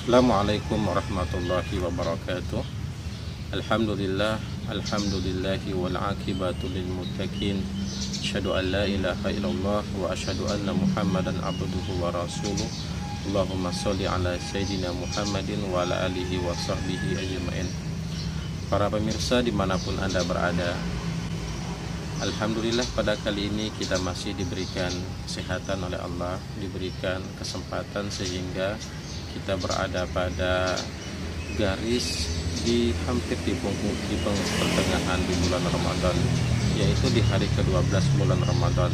Assalamualaikum warahmatullahi wabarakatuh. Alhamdulillahi wal aqibatu lil muttaqin. Asyhadu an la ilaha illallah wa asyhadu anna Muhammadan abduhu wa rasuluh. Allahumma sholli ala sayyidina Muhammadin wa ala alihi wa sahbihi ajma'in. Para pemirsa dimanapun Anda berada, alhamdulillah pada kali ini kita masih diberikan kesehatan oleh Allah, diberikan kesempatan sehingga kita berada pada garis hampir di pertengahan di bulan Ramadan, yaitu di hari ke-12 bulan Ramadan.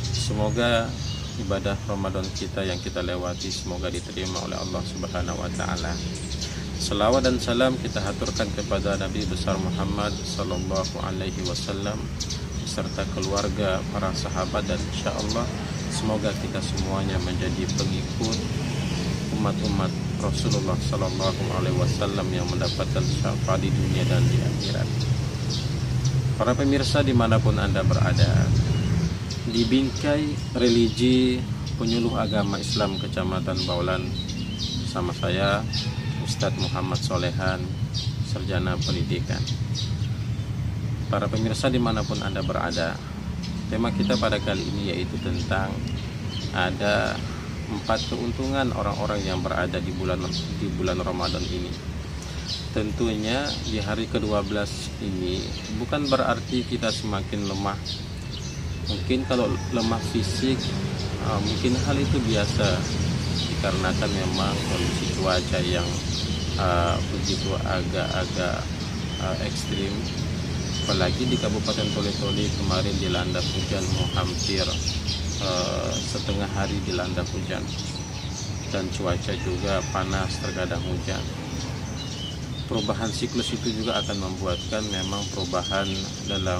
Semoga ibadah Ramadan kita yang kita lewati semoga diterima oleh Allah Subhanahu wa taala. Selawat dan salam kita haturkan kepada Nabi besar Muhammad sallallahu alaihi wasallam beserta keluarga, para sahabat, dan insyaallah semoga kita semuanya menjadi pengikut umat-umat Rasulullah Sallallahu Alaihi Wasallam yang mendapatkan syafaat di dunia dan di akhirat. Para pemirsa dimanapun Anda berada, di bingkai religi penyuluh agama Islam Kecamatan Baulan, sama saya Ustadz Muhammad Solehan, sarjana pendidikan. Para pemirsa dimanapun Anda berada, tema kita pada kali ini yaitu tentang ada 4 keuntungan orang-orang yang berada di bulan Ramadan ini. Tentunya di hari ke-12 ini bukan berarti kita semakin lemah. Mungkin kalau lemah fisik, mungkin hal itu biasa dikarenakan memang kondisi cuaca yang begitu agak-agak ekstrim. Apalagi di Kabupaten Toli-Toli kemarin dilanda hujan hampir setengah hari dilanda hujan, dan cuaca juga panas, terkadang hujan. Perubahan siklus itu juga akan membuatkan memang perubahan dalam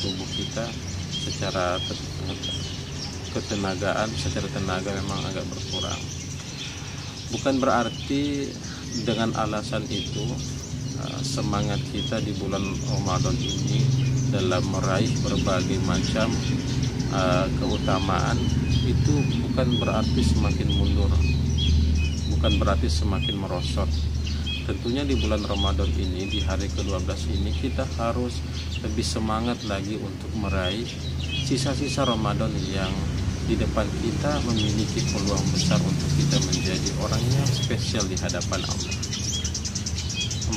tubuh kita secara ketenagaan, secara tenaga memang agak berkurang. Bukan berarti dengan alasan itu semangat kita di bulan Ramadan ini dalam meraih berbagai macam keutamaan itu bukan berarti semakin mundur, bukan berarti semakin merosot. Tentunya di bulan Ramadan ini, di hari ke-12 ini, kita harus lebih semangat lagi untuk meraih sisa-sisa Ramadan yang di depan kita memiliki peluang besar untuk kita menjadi orang yang spesial di hadapan Allah.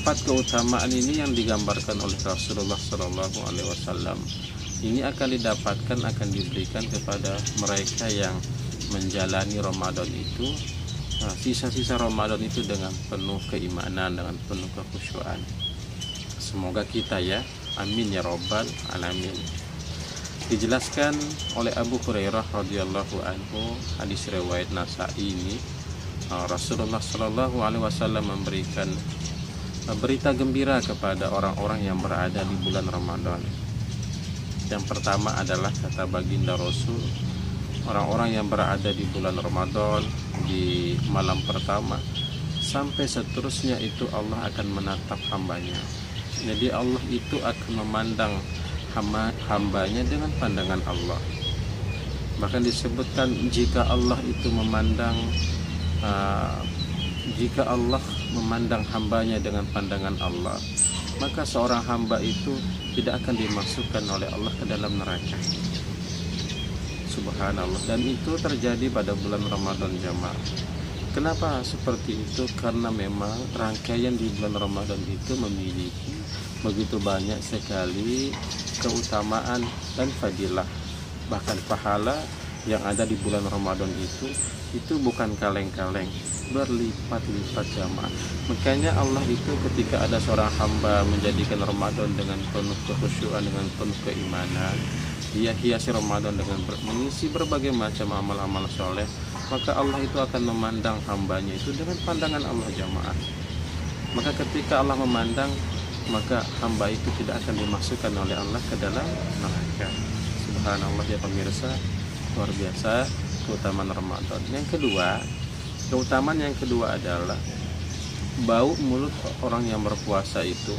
4 keutamaan ini yang digambarkan oleh Rasulullah Sallallahu Alaihi Wasallam ini akan didapatkan, akan diberikan kepada mereka yang menjalani Ramadan itu, sisa-sisa Ramadan itu dengan penuh keimanan, dengan penuh kekhusyuan. Semoga kita ya, amin ya robbal alamin. Dijelaskan oleh Abu Hurairah radhiyallahu anhu, hadis riwayat Nasa'i ini, Rasulullah Sallallahu Alaihi Wasallam memberikan berita gembira kepada orang-orang yang berada di bulan Ramadan. Yang pertama adalah kata baginda Rasul, orang-orang yang berada di bulan Ramadan di malam pertama sampai seterusnya itu Allah akan menatap hambanya. Jadi Allah itu akan memandang hambanya dengan pandangan Allah. Bahkan disebutkan jika Allah memandang hambanya dengan pandangan Allah, maka seorang hamba itu tidak akan dimasukkan oleh Allah ke dalam neraka. Subhanallah. Dan itu terjadi pada bulan Ramadan jamaah. Kenapa seperti itu? Karena memang rangkaian di bulan Ramadan itu memiliki begitu banyak sekali keutamaan dan fadilah. Bahkan pahala yang ada di bulan Ramadan itu bukan kaleng-kaleng, berlipat-lipat jamaah. Makanya Allah itu ketika ada seorang hamba menjadikan Ramadan dengan penuh kekhusyuan, dengan penuh keimanan, dia hiasi Ramadan dengan mengisi berbagai macam amal-amal soleh, maka Allah itu akan memandang hambanya itu dengan pandangan Allah jamaah. Maka ketika Allah memandang, maka hamba itu tidak akan dimasukkan oleh Allah ke dalam neraka. Subhanallah ya pemirsa, luar biasa keutamaan Ramadan. Yang kedua, keutamaan yang kedua adalah bau mulut orang yang berpuasa itu.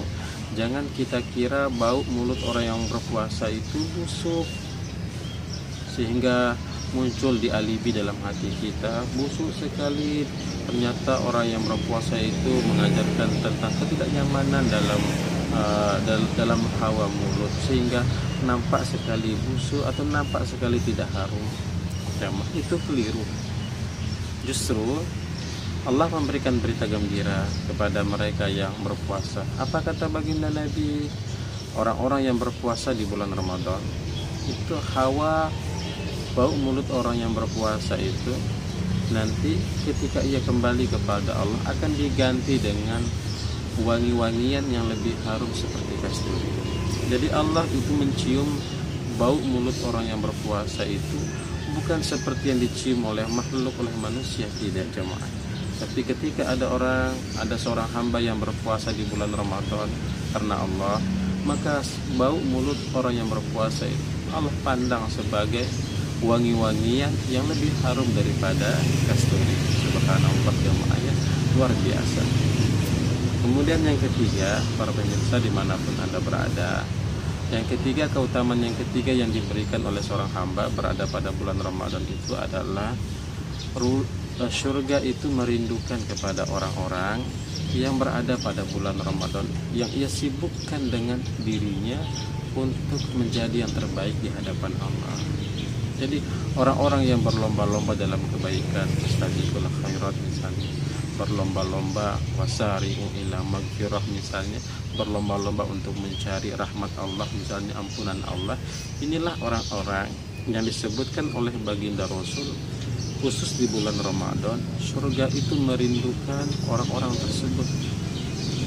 Jangan kita kira bau mulut orang yang berpuasa itu busuk sehingga muncul di alibi dalam hati kita, busuk sekali. Ternyata orang yang berpuasa itu mengajarkan tentang ketidaknyamanan dalam hawa mulut, sehingga nampak sekali busuk atau nampak sekali tidak harum. Itu keliru. Justru Allah memberikan berita gembira kepada mereka yang berpuasa. Apa kata baginda Nabi? Orang-orang yang berpuasa di bulan Ramadan itu hawa bau mulut orang yang berpuasa itu nanti ketika ia kembali kepada Allah akan diganti dengan wangi-wangian yang lebih harum seperti kasturi. Jadi Allah itu mencium bau mulut orang yang berpuasa itu bukan seperti yang dicium oleh makhluk, oleh manusia, tidak jemaah. Tapi ketika ada seorang hamba yang berpuasa di bulan Ramadan karena Allah, maka bau mulut orang yang berpuasa itu Allah pandang sebagai wangi-wangian yang lebih harum daripada kasturi. Subhanallah jemaahnya, luar biasa. Kemudian yang ketiga, para pemirsa dimanapun Anda berada, yang ketiga, keutamaan yang ketiga yang diberikan oleh seorang hamba berada pada bulan Ramadan itu adalah surga itu merindukan kepada orang-orang yang berada pada bulan Ramadan, yang ia sibukkan dengan dirinya untuk menjadi yang terbaik di hadapan Allah. Jadi orang-orang yang berlomba-lomba dalam kebaikan, mustabiqul khairat misalnya, berlomba-lomba wasari'u ila magfirah misalnya, berlomba-lomba untuk mencari rahmat Allah misalnya, ampunan Allah. Inilah orang-orang yang disebutkan oleh baginda Rasul, khusus di bulan Ramadan, surga itu merindukan orang-orang tersebut,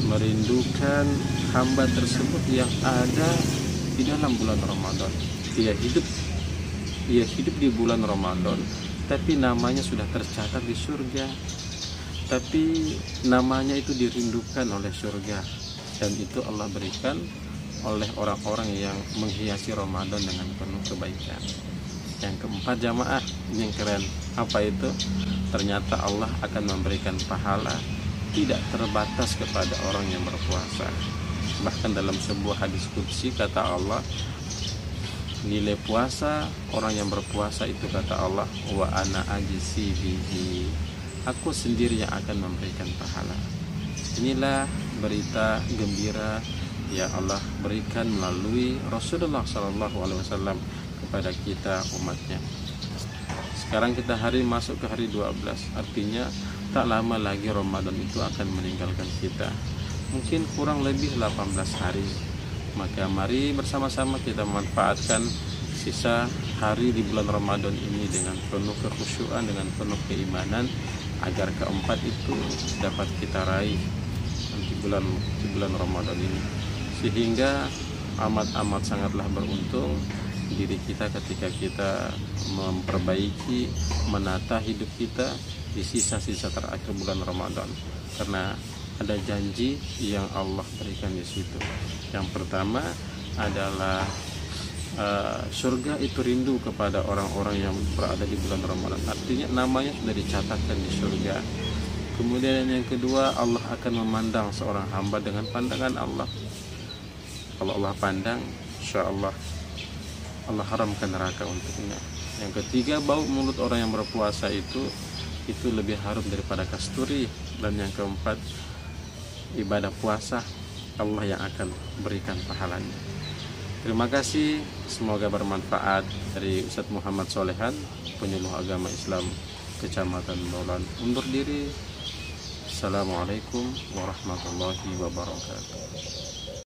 merindukan hamba tersebut yang ada di dalam bulan Ramadan. Dia hidup di bulan Ramadan, tapi namanya sudah tercatat di surga, tapi namanya itu dirindukan oleh surga, dan itu Allah berikan oleh orang-orang yang menghiasi Ramadan dengan penuh kebaikan. Yang keempat jamaah, yang keren, apa itu? Ternyata Allah akan memberikan pahala tidak terbatas kepada orang yang berpuasa. Bahkan dalam sebuah hadis qudsi kata Allah, nilai puasa orang yang berpuasa itu kata Allah, wa ana ajzi bihi, aku sendiri yang akan memberikan pahala. Inilah berita gembira yang Allah berikan melalui Rasulullah SAW kepada kita umatnya. Sekarang kita masuk ke hari 12, artinya tak lama lagi Ramadan itu akan meninggalkan kita, mungkin kurang lebih 18 hari. Maka mari bersama-sama kita memanfaatkan sisa hari di bulan Ramadan ini dengan penuh kekhusyuan, dengan penuh keimanan, agar keempat itu dapat kita raih di bulan Ramadan ini, sehingga amat sangatlah beruntung diri kita ketika kita memperbaiki, menata hidup kita di sisa-sisa terakhir bulan Ramadan, karena ada janji yang Allah berikan di situ. Yang pertama adalah surga itu rindu kepada orang-orang yang berada di bulan Ramadan, artinya namanya sudah dicatatkan di surga. Kemudian yang kedua, Allah akan memandang seorang hamba dengan pandangan Allah. Kalau Allah pandang, insya Allah Allah haramkan neraka untuknya. Yang ketiga, bau mulut orang yang berpuasa itu lebih harum daripada kasturi. Dan yang keempat, ibadah puasa Allah yang akan berikan pahalanya. Terima kasih, semoga bermanfaat. Dari Ustadz Muhammad Solehan, penyuluh agama Islam Kecamatan Baulan, undur diri. Assalamualaikum warahmatullahi wabarakatuh.